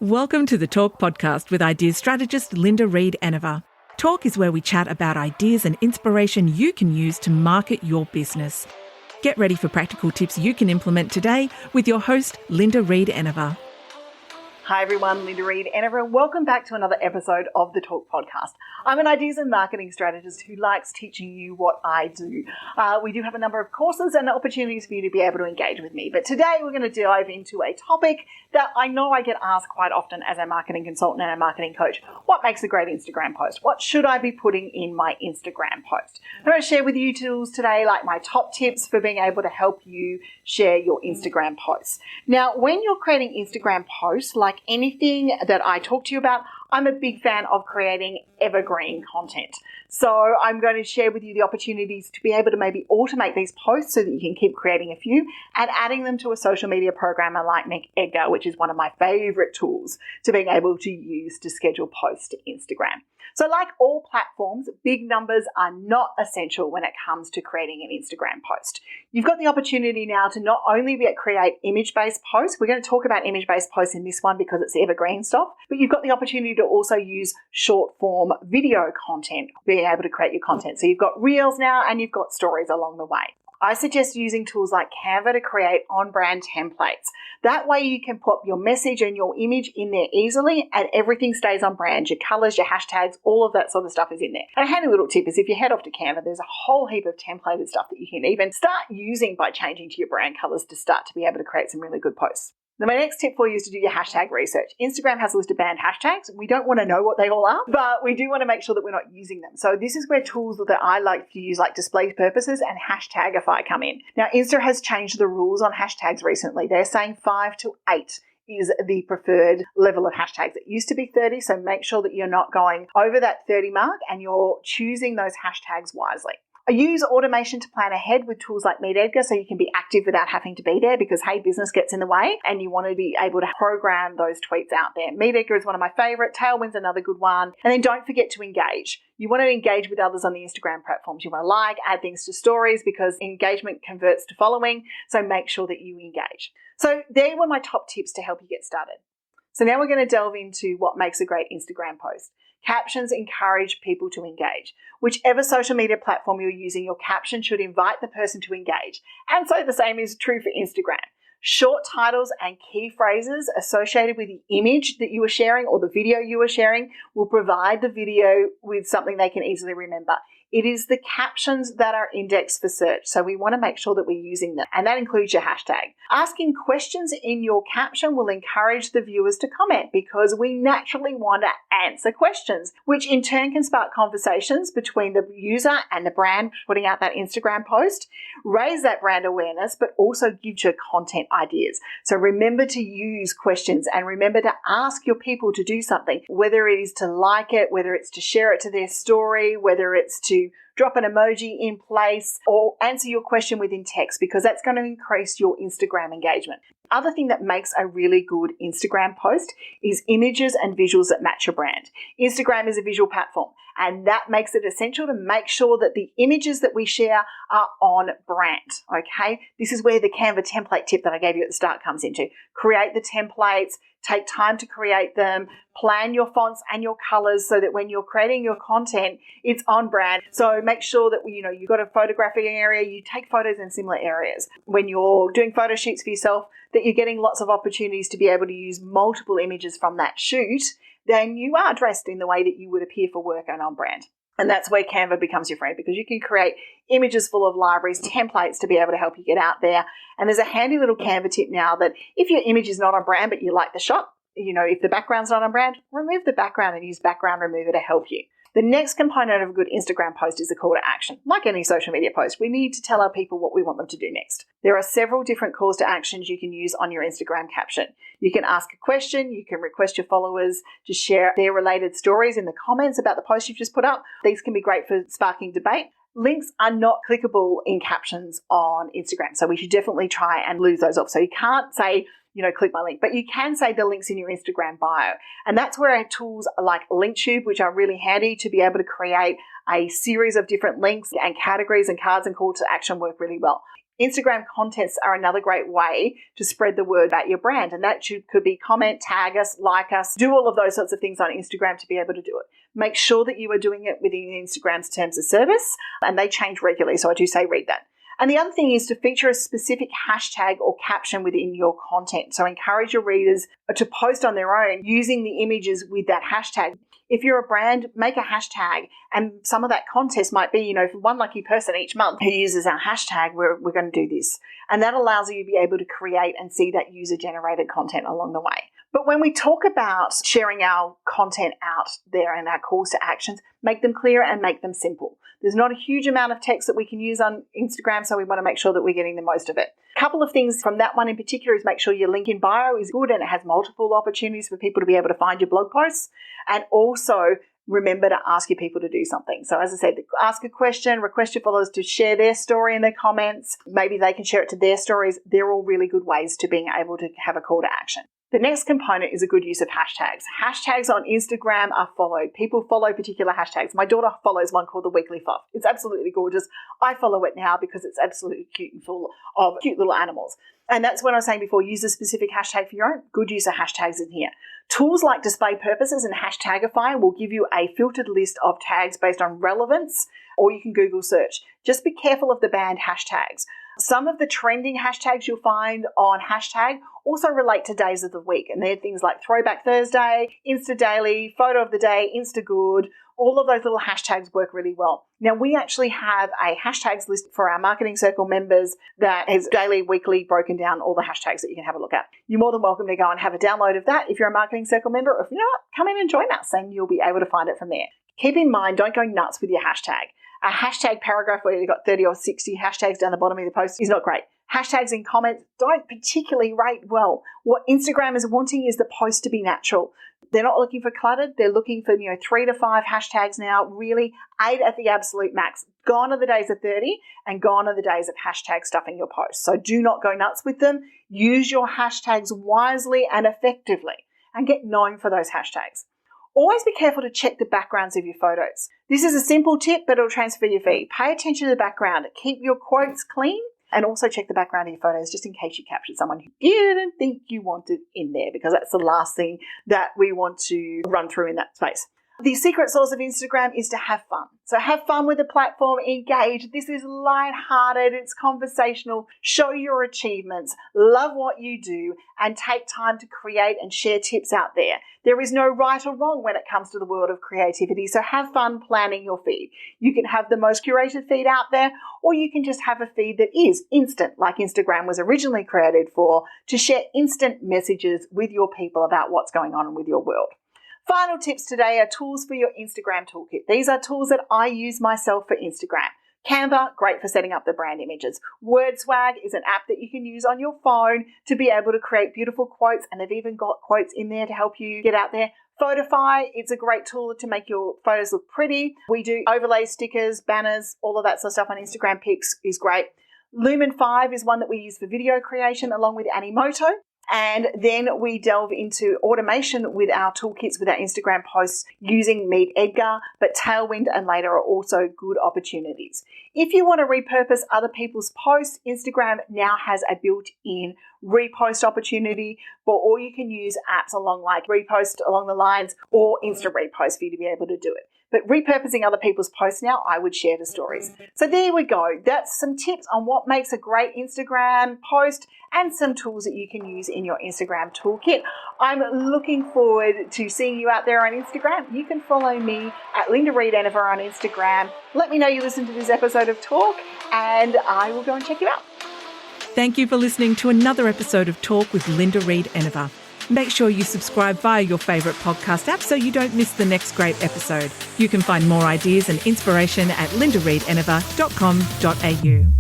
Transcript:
Welcome to the Talk podcast with ideas strategist Linda Reed-Enever. Talk is where we chat about ideas and inspiration you can use to market your business. Get ready for practical tips you can implement today with your host, Linda Reed-Enever. Hi everyone, Linda Reed-Enever. Welcome back to another episode of the Talk podcast. I'm an ideas and marketing strategist who likes teaching you what I do. We do have a number of courses and opportunities for you to be able to engage with me. But today we're going to dive into a topic that I know I get asked quite often as a marketing consultant and a marketing coach. What makes a great Instagram post? What should I be putting in my Instagram post? I'm going to share with you tools today, like my top tips for being able to help you share your Instagram posts. Now, when you're creating Instagram posts, like anything that I talk to you about, I'm a big fan of creating evergreen content. So I'm going to share with you the opportunities to be able to maybe automate these posts so that you can keep creating a few and adding them to a social media programmer like MeetEdgar, which is one of my favorite tools to being able to use to schedule posts to Instagram. So like all platforms, big numbers are not essential when it comes to creating an Instagram post. You've got the opportunity now to not only create image-based posts, we're going to talk about image-based posts in this one because it's evergreen stuff, but you've got the opportunity to also use short-form video content, being able to create your content. So you've got reels now and you've got stories along the way. I suggest using tools like Canva to create on-brand templates. That way you can put your message and your image in there easily and everything stays on brand. Your colors, your hashtags, all of that sort of stuff is in there. And a handy little tip is if you head off to Canva, there's a whole heap of templated stuff that you can even start using by changing to your brand colors to start to be able to create some really good posts. Now, my next tip for you is to do your hashtag research. Instagram has a list of banned hashtags. We don't want to know what they all are, but we do want to make sure that we're not using them. So this is where tools that I like to use like DisplayPurposes and Hashtagify come in. Now, Insta has changed the rules on hashtags recently. They're saying 5 to 8 is the preferred level of hashtags. It used to be 30, so make sure that you're not going over that 30 mark and you're choosing those hashtags wisely. I use automation to plan ahead with tools like MeetEdgar so you can be active without having to be there because, hey, business gets in the way and you want to be able to program those tweets out there. MeetEdgar is one of my favorite. Tailwind's another good one. And then don't forget to engage. You want to engage with others on the Instagram platforms. You want to add things to stories because engagement converts to following. So make sure that you engage. So there were my top tips to help you get started. So now we're going to delve into what makes a great Instagram post. Captions encourage people to engage. Whichever social media platform you're using, your caption should invite the person to engage. And so the same is true for Instagram. Short titles and key phrases associated with the image that you are sharing or the video you are sharing will provide the video with something they can easily remember. It is the captions that are indexed for search, so we want to make sure that we're using them, and that includes your hashtag. Asking questions in your caption will encourage the viewers to comment because we naturally want to answer questions, which in turn can spark conversations between the user and the brand putting out that Instagram post, raise that brand awareness, but also gives you content ideas. So remember to use questions and remember to ask your people to do something, whether it is to like it, whether it's to share it to their story, whether it's to drop an emoji in place or answer your question within text because that's going to increase your Instagram engagement. Other thing that makes a really good Instagram post is images and visuals that match your brand. Instagram is a visual platform and that makes it essential to make sure that the images that we share are on brand, okay? This is where the Canva template tip that I gave you at the start comes into. Create the templates, take time to create them, plan your fonts and your colors so that when you're creating your content, it's on brand. So make sure that, you've got a photographic area, you take photos in similar areas. When you're doing photo shoots for yourself, that you're getting lots of opportunities to be able to use multiple images from that shoot, then you are dressed in the way that you would appear for work and on brand. And that's where Canva becomes your friend because you can create images full of libraries, templates to be able to help you get out there. And there's a handy little Canva tip now that if your image is not on brand but you like the shot, if the background's not on brand, remove the background and use background remover to help you. The next component of a good Instagram post is a call to action. Like any social media post, we need to tell our people what we want them to do next. There are several different calls to actions you can use on your Instagram caption. You can ask a question, you can request your followers to share their related stories in the comments about the post you've just put up. These can be great for sparking debate. Links are not clickable in captions on Instagram, so we should definitely try and lose those off. So you can't say, click my link, but you can say the links in your Instagram bio. And that's where our tools like LinkTube, which are really handy to be able to create a series of different links and categories and cards and call to action work really well. Instagram contests are another great way to spread the word about your brand. And that could be comment, tag us, like us, do all of those sorts of things on Instagram to be able to do it. Make sure that you are doing it within Instagram's terms of service, and they change regularly. So I do say read that. And the other thing is to feature a specific hashtag or caption within your content. So encourage your readers to post on their own using the images with that hashtag. If you're a brand, make a hashtag, and some of that contest might be, for one lucky person each month who uses our hashtag, we're going to do this. And that allows you to be able to create and see that user-generated content along the way. But when we talk about sharing our content out there and our calls to actions, make them clear and make them simple. There's not a huge amount of text that we can use on Instagram, so we want to make sure that we're getting the most of it. A couple of things from that one in particular is make sure your link in bio is good and it has multiple opportunities for people to be able to find your blog posts. And also remember to ask your people to do something. So as I said, ask a question, request your followers to share their story in their comments. Maybe they can share it to their stories. They're all really good ways to being able to have a call to action. The next component is a good use of hashtags. Hashtags on Instagram are followed. People follow particular hashtags. My daughter follows one called the Weekly Fluff. It's absolutely gorgeous. I follow it now because it's absolutely cute and full of cute little animals. And that's what I was saying before, use a specific hashtag for your own. Good use of hashtags in here. Tools like DisplayPurposes and Hashtagify will give you a filtered list of tags based on relevance, or you can Google search. Just be careful of the banned hashtags. Some of the trending hashtags you'll find on hashtag also relate to days of the week. And they're things like Throwback Thursday, instadaily, photo of the day, instagood. All of those little hashtags work really well. Now, we actually have a hashtags list for our Marketing Circle members that is daily, weekly, broken down, all the hashtags that you can have a look at. You're more than welcome to go and have a download of that if you're a Marketing Circle member. Or if you're not, come in and join us and you'll be able to find it from there. Keep in mind, don't go nuts with your hashtag. A hashtag paragraph where you've got 30 or 60 hashtags down the bottom of the post is not great. Hashtags in comments don't particularly rate well. What Instagram is wanting is the post to be natural. They're not looking for cluttered. They're looking for 3 to 5 hashtags now, really 8 at the absolute max. Gone are the days of 30 and gone are the days of hashtag stuffing your posts. So do not go nuts with them. Use your hashtags wisely and effectively and get known for those hashtags. Always be careful to check the backgrounds of your photos. This is a simple tip, but it'll transfer your feed. Pay attention to the background. Keep your quotes clean and also check the background of your photos just in case you captured someone who didn't think you wanted in there, because that's the last thing that we want to run through in that space. The secret sauce of Instagram is to have fun. So have fun with the platform, engage. This is lighthearted, it's conversational. Show your achievements, love what you do, and take time to create and share tips out there. There is no right or wrong when it comes to the world of creativity, so have fun planning your feed. You can have the most curated feed out there, or you can just have a feed that is instant, like Instagram was originally created for, to share instant messages with your people about what's going on with your world. Final tips today are tools for your Instagram toolkit. These are tools that I use myself for Instagram. Canva, great for setting up the brand images. WordSwag is an app that you can use on your phone to be able to create beautiful quotes, and they've even got quotes in there to help you get out there. Photoify, it's a great tool to make your photos look pretty. We do overlays, stickers, banners, all of that sort of stuff on Instagram pics is great. Lumen 5 is one that we use for video creation along with Animoto. And then we delve into automation with our toolkits with our Instagram posts using MeetEdgar, but Tailwind and later are also good opportunities. If you want to repurpose other people's posts, Instagram now has a built-in repost opportunity, or you can use apps along like Repost along the lines or Insta Repost for you to be able to do it. But repurposing other people's posts now, I would share the stories. So there we go. That's some tips on what makes a great Instagram post and some tools that you can use in your Instagram toolkit. I'm looking forward to seeing you out there on Instagram. You can follow me at Linda Reed-Enever on Instagram. Let me know you listened to this episode of Talk and I will go and check you out. Thank you for listening to another episode of Talk with Linda Reed-Enever. Make sure you subscribe via your favourite podcast app so you don't miss the next great episode. You can find more ideas and inspiration at lindareedenever.com.au.